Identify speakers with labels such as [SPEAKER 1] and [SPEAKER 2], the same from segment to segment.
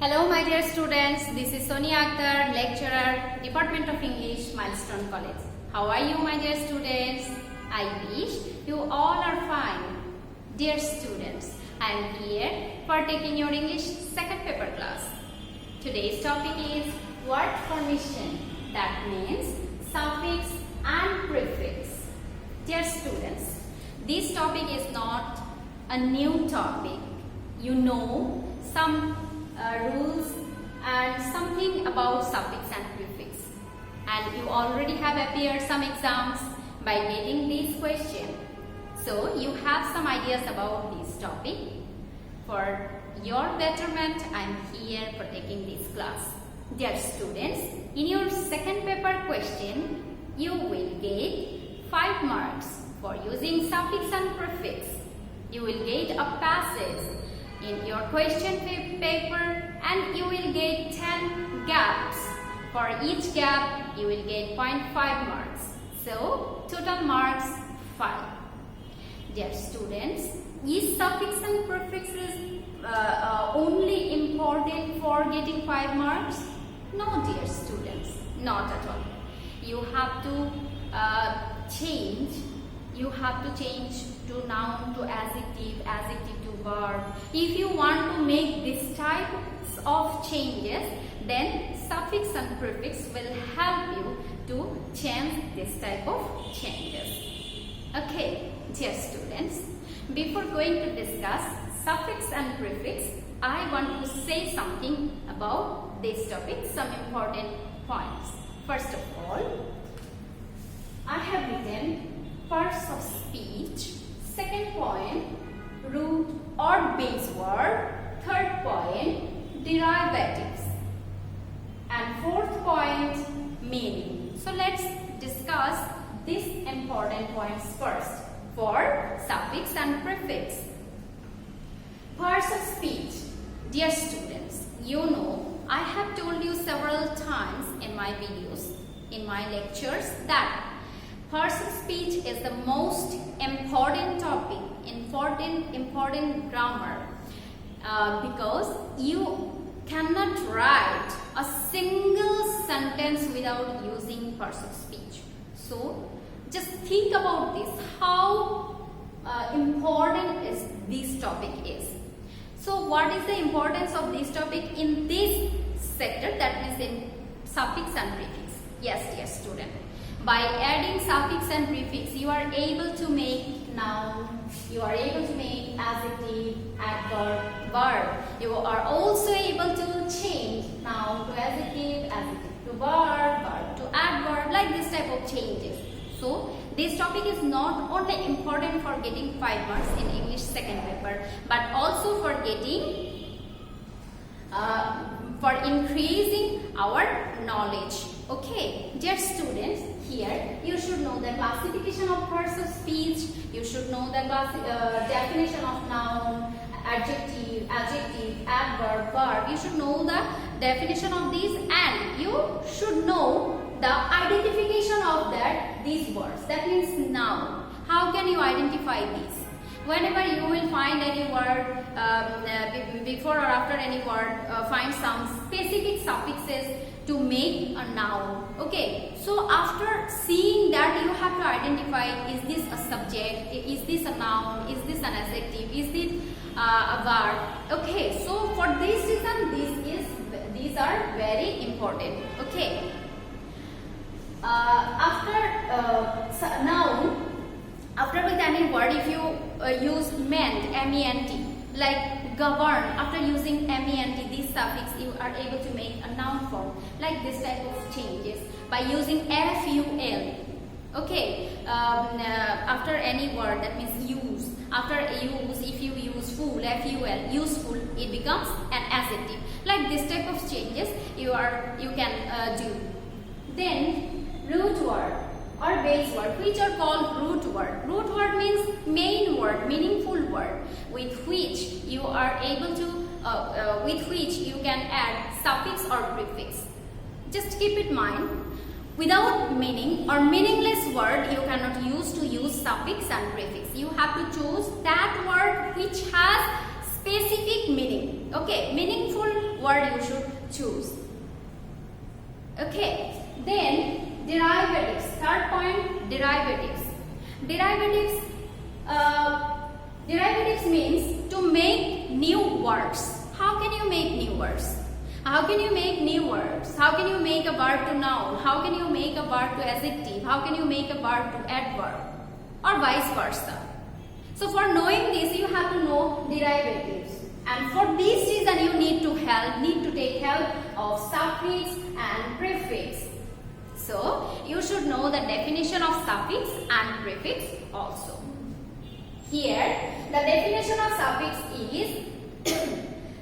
[SPEAKER 1] Hello my dear students, this is Sonia Akter, lecturer, Department of English, Milestone College. How are you my dear students? I wish you all are fine. Dear students, I am here for taking your English second paper class. Today's topic is word formation, that means suffix and prefix. Dear students, this topic is not a new topic. You know some rules and something about suffix and prefix, and you already have appeared some exams by getting this question, so you have some ideas about this topic. For your betterment, I am here for taking this class. Dear students, in your second paper question, you will get 5 marks for using suffix and prefix. You will get a passage in your question paper and you will get 10 gaps. For each gap you will get 0.5 marks. So total marks 5. Dear students, is suffix and prefixes only important for getting 5 marks? No dear students, not at all. You have to change. You have to change to noun to adjective, adjective to verb. If you want to make this types of changes, then suffix and prefix will help you to change this type of changes. Okay, dear students, before going to discuss suffix and prefix, I want to say something about this topic, some important points. First of all, I have written parts of speech. Second point, root or base word. Third point, derivatives. And fourth point, meaning. So let's discuss these important points first for suffix and prefix. Parts of speech. Dear students, you know I have told you several times in my videos, in my lectures, that parts of speech is the most important topic, important grammar, because you cannot write a single sentence without using parts of speech. So just think about this, how important is this topic is. So what is the importance of this topic in this sector, that means in suffix and prefix? Yes, dear student. By adding suffix and prefix, you are able to make noun, you are able to make adjective, adverb, verb. You are also able to change noun to adjective, adjective to verb, verb to adverb, like this type of changes. So, this topic is not only important for getting 5 marks in English second paper, but also for getting, for increasing our knowledge. Okay, dear students, here you should know the classification of parts of speech, you should know the definition of noun, adjective, adverb, verb. You should know the definition of these, and you should know the identification of these words. That means noun. How can you identify these? Whenever you will find any word, before or after any word, find some specific suffixes to make a noun. Okay, so after seeing that, you have to identify, is this a subject, is this a noun, is this an adjective, is this a verb. Okay, so for this reason, these are very important. Okay, after noun, after with any word, if you use ment, M-E-N-T, like govern, after using M-E-N-T, this suffix, you are able to make a noun form, like this type of changes by using F-U-L. Okay, after any word, that means use. After use, if you use full, F-U-L, useful, it becomes an adjective. Like this type of changes you can do. Then root word or base word, which are called root word. Root word means main word, meaningful word, with which you are able to, with which you can add suffix or prefix. Just keep in mind, without meaning or meaningless word, you cannot use suffix and prefix. You have to choose that word which has specific meaning. Okay, meaningful word you should choose. Okay, then derivatives. Third point, derivatives. Derivatives means to make new words. How can you make new words? How can you make new words? How can you make a verb to noun? How can you make a verb to adjective? How can you make a verb to adverb? Or vice versa. So for knowing this, you have to know derivatives. And for this reason, you need to take help of suffix and prefix. So you should know the definition of suffix and prefix also. Here, the definition of suffix is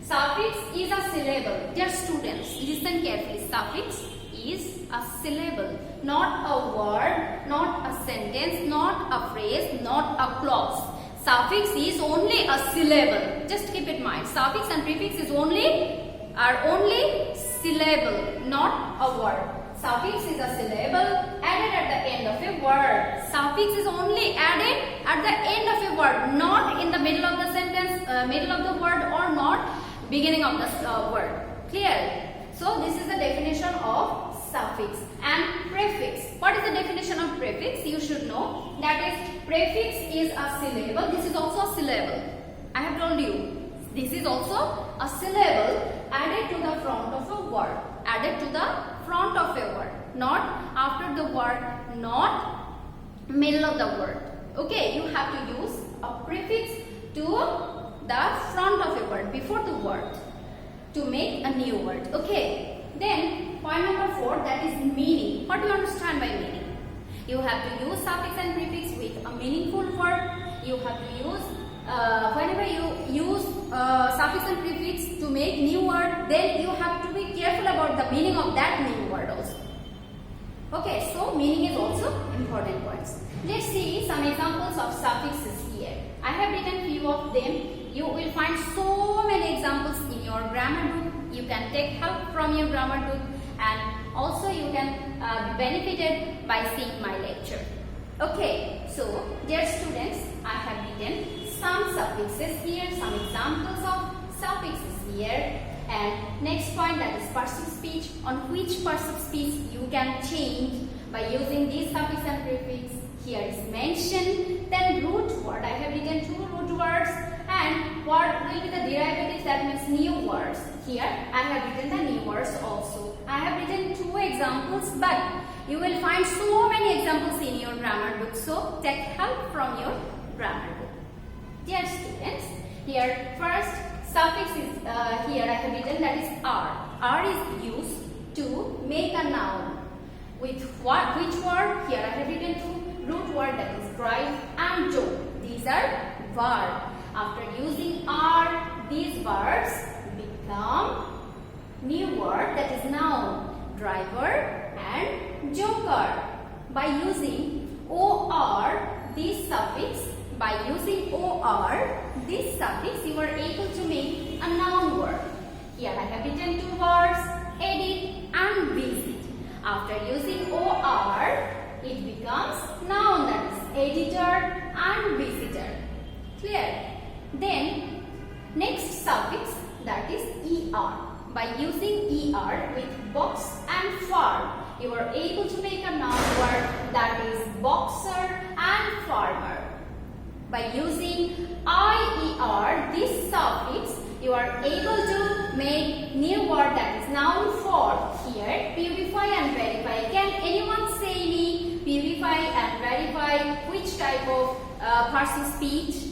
[SPEAKER 1] suffix is a syllable. Dear students, listen carefully. Suffix is a syllable, not a word, not a sentence, not a phrase, not a clause. Suffix is only a syllable. Just keep in mind. Suffix and prefix are only syllable, not a word. Suffix is a syllable added at the end of a word. Suffix is only added at the end of a word, not in the middle of the sentence, middle of the word, or not beginning of the word. Clear? So this is the definition of suffix and prefix. What is the definition of prefix? You should know. That is, prefix is a syllable. This is also a syllable. I have told you. This is also a syllable added to the front of a word. Added to the front of a word. Not after the word, not middle of the word. Okay, you have to use a prefix to the front of a word, before the word, to make a new word. Okay, then point number 4, that is meaning. What do you understand by meaning? You have to use suffix and prefix with a meaningful word. You have to use, whenever you use suffix and prefix to make new word, then you have to be careful about the meaning of that new word also. Okay, so meaning is also important points. Let's see some examples of suffixes here. I have written few of them. You will find so many examples in your grammar book. You can take help from your grammar book, and also you can be benefited by seeing my lecture. Okay, so dear students, I have written some suffixes here, some examples of suffixes here. And next point, that is passive speech. On which passive speech you can change by using these suffix and prefix. Here is mention. Then root word. I have written 2 root words. And what will be the derivatives, that means new words. Here I have written the new words also. I have written 2 examples, but you will find so many examples in your grammar book. So take help from your grammar book. Dear students, here first suffix is here I have written, that is R. R is used to make a noun. With what? Which word? Here I have written 2 root word, that is drive and do. These are verbs. After using R, these verbs become new word, that is noun, driver and joker. By using OR, this suffix, you are able to make a noun word. Here I have written 2 words, edit and visit. After using OR, it becomes noun, that is editor and visitor. Clear? Then next suffix, that is ER. By using ER with box and farm, you are able to make a noun word, that is boxer and farmer. By using IER, this suffix, you are able to make new word, that is noun for. Here purify and verify. Can anyone say me purify and verify which type of passive speech?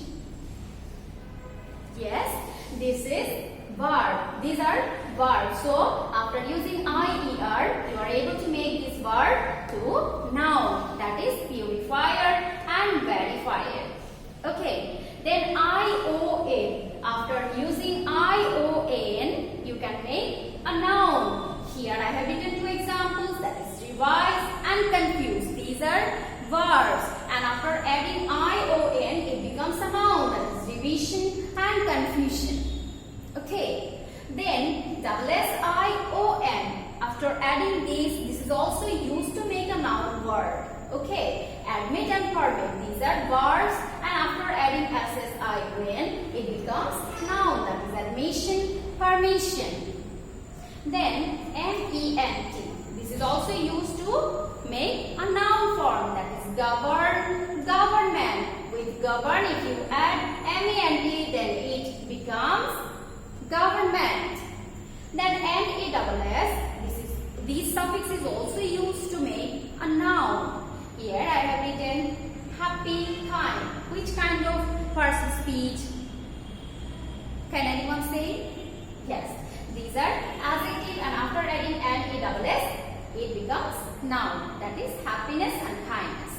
[SPEAKER 1] Yes, this is verb. These are verbs. So after using IER, you are able to make this verb to noun, that is purifier and verifier. Okay, then ION. After using ION, you can make a noun. Here I have written 2 examples, that is revise and confuse. These are verbs, and after adding ION, it becomes a noun, that is revision and confusion. Okay, then SSION. After adding this is also used to make a noun word. Okay, admit and permit. These are verbs, and after adding SSION, it becomes noun, that is admission, permission. Then ment. This is also used to make a noun form, that is govern, government. With govern, if you add ment, then it becomes government. Then nass, this suffix is also used to make a noun. Here I have written happy, kind. Which kind of person speech? Can anyone say? Yes. These are adjective, and after adding nass, it becomes noun, that is happiness and kindness.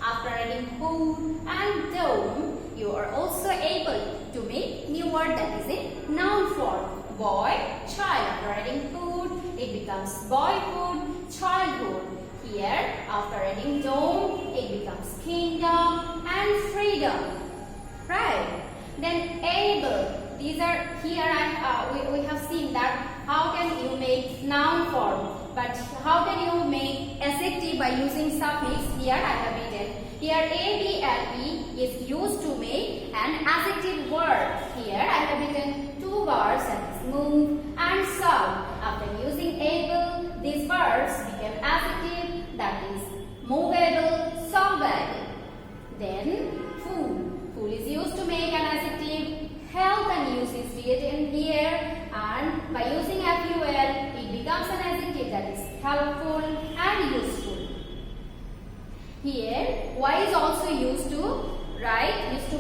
[SPEAKER 1] After adding food and dome, you are also able to make new word that is in noun form. Boy, child. After adding food, it becomes boyhood, childhood. Here, after adding dome, it becomes kingdom and freedom. Right? Then able. These are here. We have seen that how can you make noun form, but how can you make adjective by using suffix? Here I have written. Here able is used to make an adjective word. Here I have written two words, that is move and serve. After using able, these words became adjective, that is movable, servable. Then food. Food is used to make an adjective. Health and use is written here, and by using ful, it becomes an adjective, that is helpful and useful. Here, y is also used to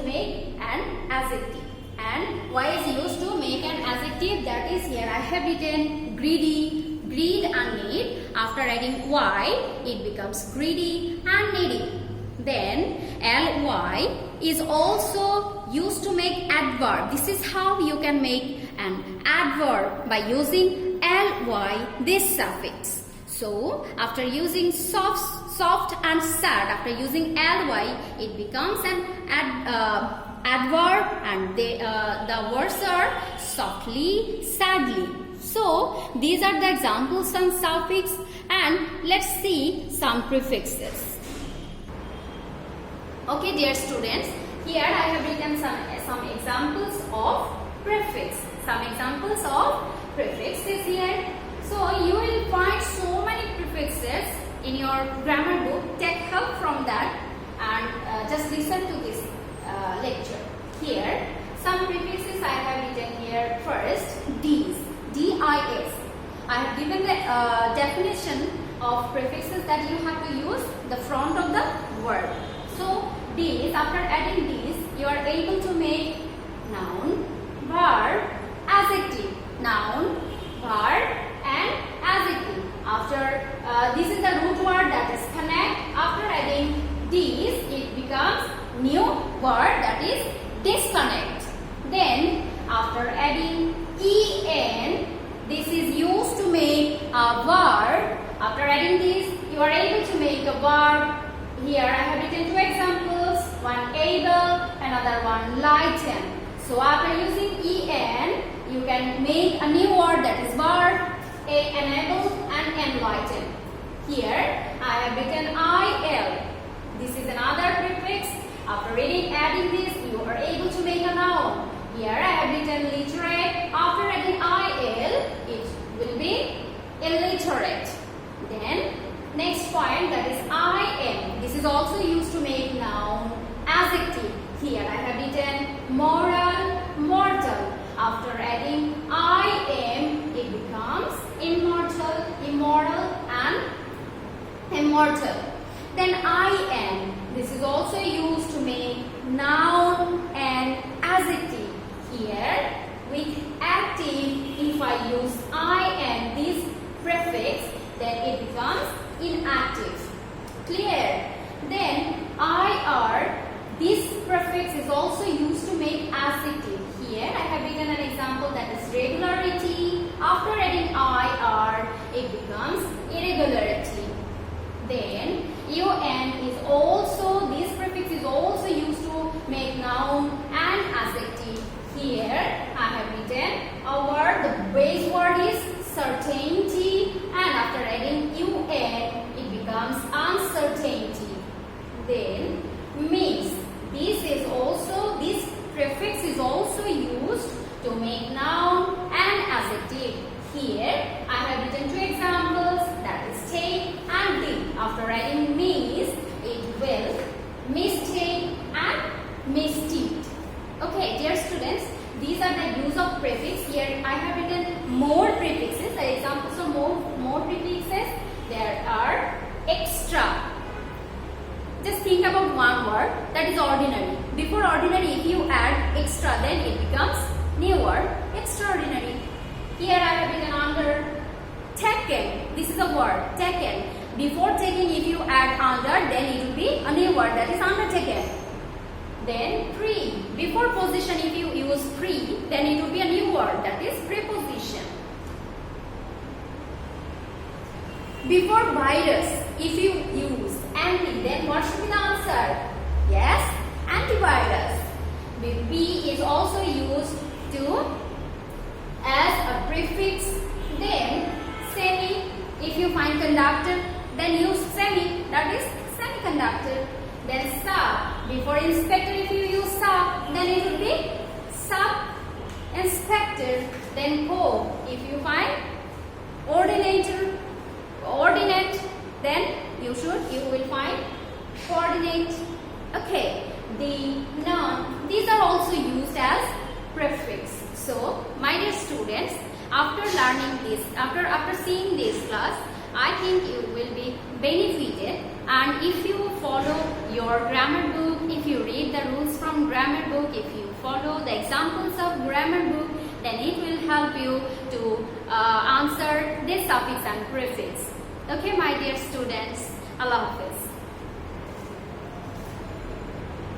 [SPEAKER 1] make an adjective, and y is used to make an adjective, that is here I have written greedy, greed and need. After adding y, it becomes greedy and needy. Then ly is also used to make adverb. This is how you can make an adverb by using ly, this suffix. So after using soft and sad, after using ly, it becomes an adverb, and the words are softly, sadly. So these are the examples on suffix, and let's see some prefixes. Okay, dear students, here I have written some examples of prefix. Some examples of prefixes here. So you will find so many prefixes in your grammar book. Take help from that and just listen to this lecture. Here, some prefixes I have written here. First, dis, D-I-S. I have given the definition of prefixes that you have to use the front of the word. So, dis, after adding dis, you are able to make noun, verb, adjective. Noun, verb, and adjective. After this is the root word, that is connect. After adding dis, it becomes new word, that is disconnect. Then after adding en, this is used to make a verb. After adding this, you are able to make a verb. Here I have written two examples, one able, another one lighten. So after using en, you can make a new word, that is verb, enable and enlighten. Here I have written il. This is another prefix. After adding this, you are able to make a noun. Here I have written literate. After adding il, it will be illiterate. Then next point, that is im. This is also used to make noun, adjective. Here I have written moral, mortal. After adding im, it becomes immortal, immoral and immortal. Then in. This is also used to make noun and adjective. Here with active, if I use in, this prefix, then it becomes inactive. Clear? Then ir, this prefix is also used to make adjective. Here I have written an example, that is regularity. After adding ir, it becomes irregularity. Then un is also, this prefix is also used to make noun and adjective. Here I have written a word, the base word is certainty, and after adding un, it becomes uncertainty. Then means, this prefix is also used to make noun and adjective. Here have written more prefixes. The examples of more prefixes. There are extra. Just think about one word, that is ordinary. Before ordinary, if you add extra, then it becomes new word, extraordinary. Here I have written under taken. This is a word, taken. Before taken, if you add under, then it will be a new word, that is undertaken. Then pre. Before position, if you use pre, then it will be a new word, that is preposition. Before virus, if you use anti, then what should be the answer? Yes, antivirus. B is also used as a prefix. Then semi, if you find conductor, then use semi, that is semiconductor. Then sub, before inspector, if you use sub, then it will be sub inspector. Then co, if you find ordinate, then you will find coordinate. Okay, the noun, these are also used as prefix. So my dear students, after learning this, after seeing this class, I think you will be benefited, and if you follow your grammar book, if you read the rules from grammar book, if you follow the examples of grammar book, then it will help you to answer this suffix and prefix. Okay, my dear students, Allah Hafiz.